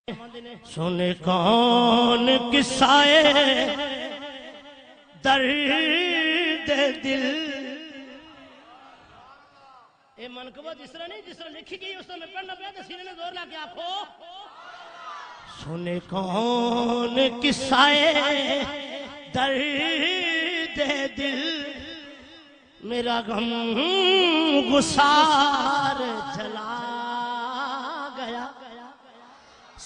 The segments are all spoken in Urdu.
سن کون قصائے درد دل. اے منقبہ جس طرح نہیں، جس طرح لکھی گئی اس طرح میں پڑھنا پڑا تو سینے میں زور لا کے آنکھو. سن کون قصائے درد دل، میرا غم غسار چلا گیا.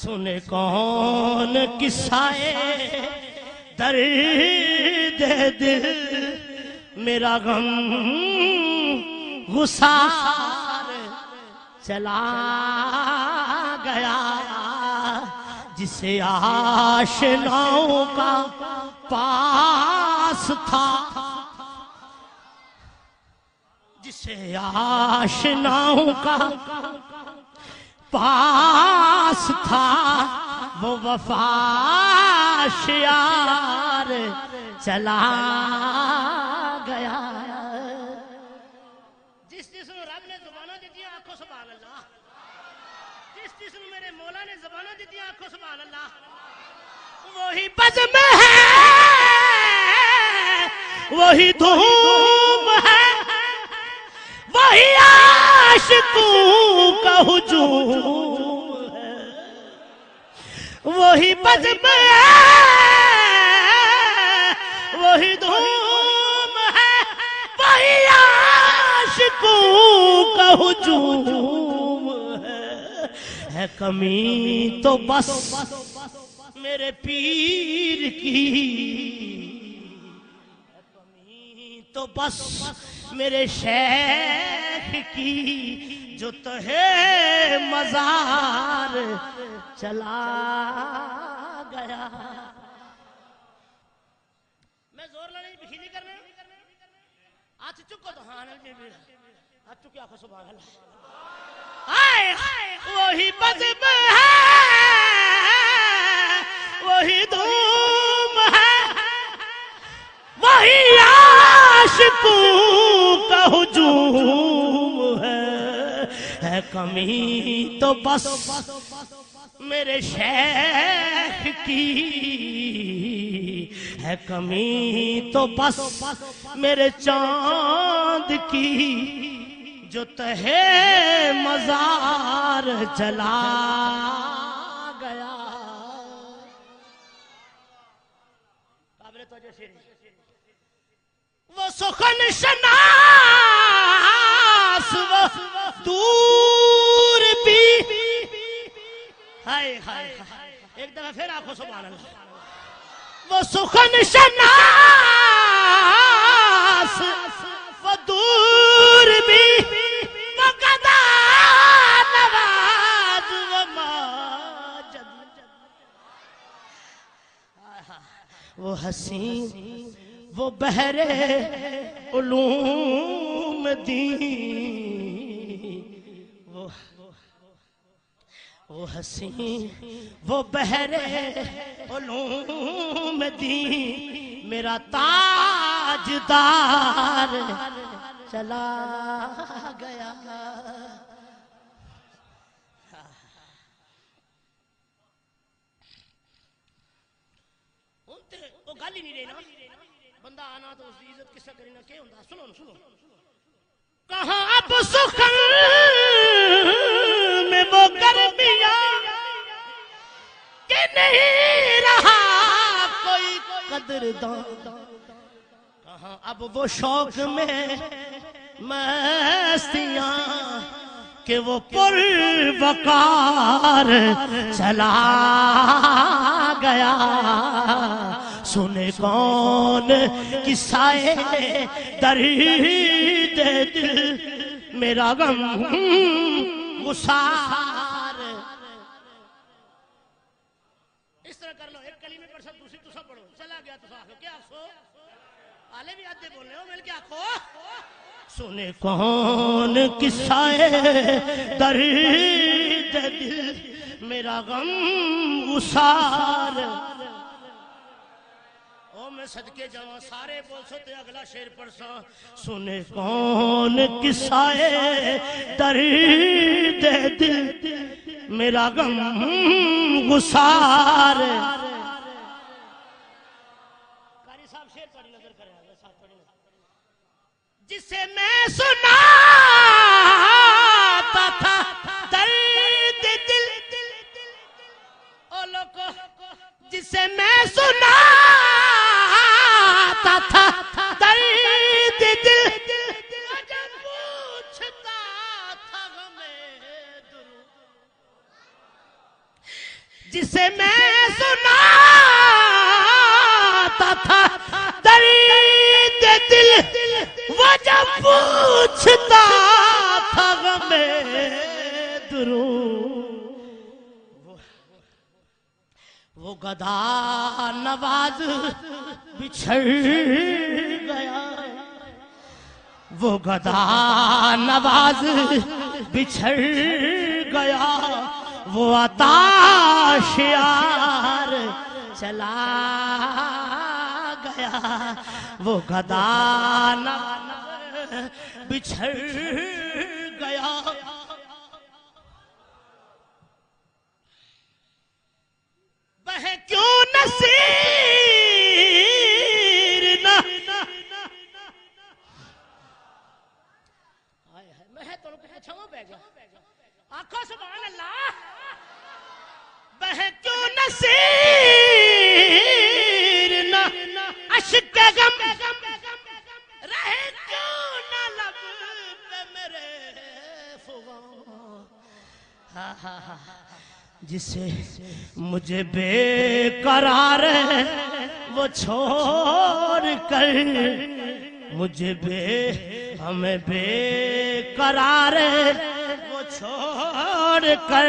سنے کون قصائے درد دل، میرا غم غسار چلا گیا. جسے آشناؤں کا پاس تھا، جسے آشناؤں کا پاس تھا، وہ وفا شیار چلا گیا. جس جسم رب نے زبانہ دیتی آنکھوں سبحان اللہ، جس جسم میرے مولا نے زبانہ دیتی آنکھوں سبحان اللہ، وہی بزم ہے، وہی دھوم ہے، وہی عاشقوں کا ہجوم ہے. وہی بزم ہے، وہی دھوم ہے، وہی عاشقوں کا ہجوم ہے. کمی تو بس میرے پیر کی، کمی تو بس میرے شیخ کی، جو تہے مزار چلا گیا. میں زور لڑیں بکھی نہیں کرنا، آج چکو تو ہاں آج چکے آنکھوں سبحان اللہ. وہی بزم ہے، وہی دھوم ہے، وہی عاشقوں کا ہجوم ہے. کمی تو بس میرے شیخ کی ہے، کمی تو بس میرے چاند کی، جو تہے مزار چلا گیا. قابل توجہ شیری. وہ سخن شناس وہ دور بھی، ہائے ہائے ایک دفعہ پھر آنکھوں سبحان اللہ. وہ سخن شناس وہ دور بھی، وہ گدا نواز وہ ماجد، وہ حسین وہ بحر علوم دین، وہ حسین وہ بحر علوم دین، میرا تاجدار چلا گیا. وہ گل ہی نہیں رہی نا، بندہ آنا تو اس کی عزت کس سے کرنا کیا ہوتا. سنو سنو. کہاں اب سخن میں وہ گرمیاں کہ نہیں رہا کوئی قدردان، کہاں اب وہ شوق میں مستیاں کہ وہ پروقار چلا گیا. سنے کون قصائے درد دل، میرا غم غسار. اس طرح کر لو، ایک کلمے پر سب دوسری تو سب پڑھو. چلا گیا تو آخو کیا آخو، آلے بھی آدھے بولنے ہو مل کے آخو. سنے کون قصائے درد دل، میرا غم غسار. میں صدقے جاواں سارے بول سو تے اگلا شعر پڑھساں سنے کون قصائے درد دل میرا غم گسار قاری صاحب شعر پڑھی نظر کرے ساتھ پڑھی نظر جسے میں سناتا تھا درد دل او لوگو جسے میں سناتا تھا درد دل جب پوچھتا تھا ہمیں درود جسے میں سناتا تھا درد دل وہ جب پوچھتا تھا ہمیں درود وہ گدا نواز بچھڑ گیا وہ گدا نواز بچھڑ گیا وہ عطا شیار چلا گیا وہ گدا نواز بچھڑ گیا بہے کیوں نصیر نہ میں تو چھوڑ پہ گیا آنکھوں سبحان اللہ بہے کیوں نصیر نہ عشق غم رہے کیوں نہ لب پہ میرے فغاں جسے مجھے بے قرار وہ چھوڑ کر مجھے ہمیں بے قرار وہ چھوڑ کر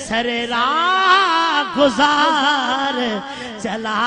سر راہ گزار چلا